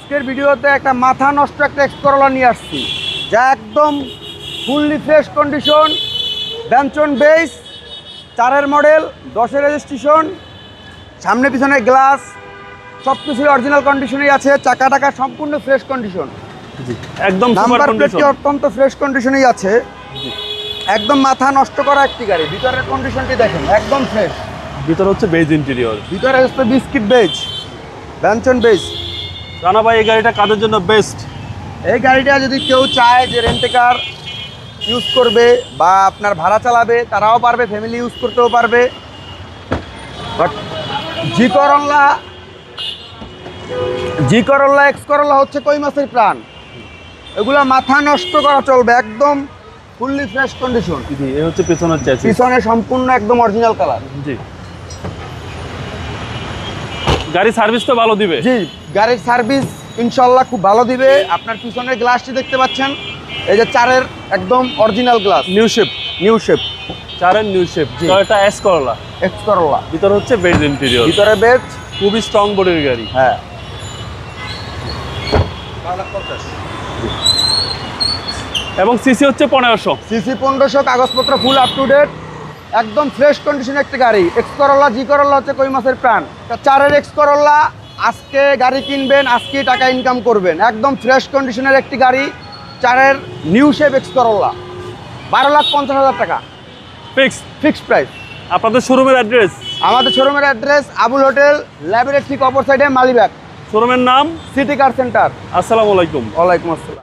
আজকের ভিডিওতে একটা মাথা নষ্ট একটা এক্সকরোলা নিয়ে আসছি, যা একদম ফুললি ফ্রেশ কন্ডিশন, ব্যঞ্চন বেস, 4-এর মডেল, 10-এর রেজিস্ট্রেশন, সামনে পিছনে গ্লাস সব কিছুই অরিজিনাল কন্ডিশনেই আছে। চাকা টাকা সম্পূর্ণ ফ্রেশ কন্ডিশন, একদম সুপার নাম্বার কন্ডিশন। প্লেটটি অত্যন্ত ফ্রেশ কন্ডিশনেই আছে। একদম মাথা নষ্ট করা একটি গাড়ি। ভিতরের কন্ডিশনটি দেখেন, একদম ফ্রেশ। ভিতর হচ্ছে বেজ ইন্টেরিয়র, ভিতরে হচ্ছে বিস্কিট বেজ, ব্যঞ্চন বেজ। রানা ভাই এই গাড়িটা কাদের জন্য বেস্ট? এই গাড়িটা যদি কেউ চায় যে রেন্টে কার ইউজ করবে বা আপনার ভাড়া চালাবে, তারাও পারবে, ফ্যামিলি ইউজ করতেও পারবে। বাট জি করল্লা এক্স করল্লা হচ্ছে কই মাছের প্রাণ। এগুলা মাথা নষ্ট করা চলবে, একদম ফুললি ফ্রেশ কন্ডিশন। জি, এই হচ্ছে পেছনের চ্যাসিস। পিছনে সম্পূর্ণ একদম অরিজিনাল কালার। জি, গাড়ি সার্ভিস তো ভালো দিবে। জি, গাড়ির সার্ভিস ইনশাল্লাহ খুব ভালো দিবে। আপনার পিছনের গ্লাসটি দেখতে পাচ্ছেন, এই যে 4-এর একদম original glass, new shape, new shape, 4-এর নিউ শেপ। জি। এটা এস করলা, এক্স করল্লা। ভিতর হচ্ছে বেজ ইন্টেরিয়র, ভিতরে বেজ, খুবই স্ট্রং বডির গাড়ি। হ্যাঁ। এবং সিসি হচ্ছে 1500। সিসি 1500, কাগজপত্র ফুল আপ টু ডেট, একদম ফ্রেশ কন্ডিশনের একটি গাড়ি। এক্স করল্লা, জি করল্লা হচ্ছে কই মাছের প্রাণ। 4-এর এক্স করল্লা, আজকে গাড়ি কিনবেন, আজকে টাকা ইনকাম করবেন। একদম ফ্রেশ কন্ডিশনের একটি গাড়ি, 4-এর নিউ শেপ এক্স করল্লা, 12,50,000 টাকা ফিক্সড প্রাইস। আপনাদের শোরুমের অ্যাড্রেস? আমাদের শোরুমের অ্যাড্রেস আবুল হোটেল, ল্যাবরেটরি ঠিক অপর সাইডে, মালিবাগ। শোরুমের নাম সিটি কার সেন্টার। আসসালামু আলাইকুম। ওয়ালাইকুম আসসালাম।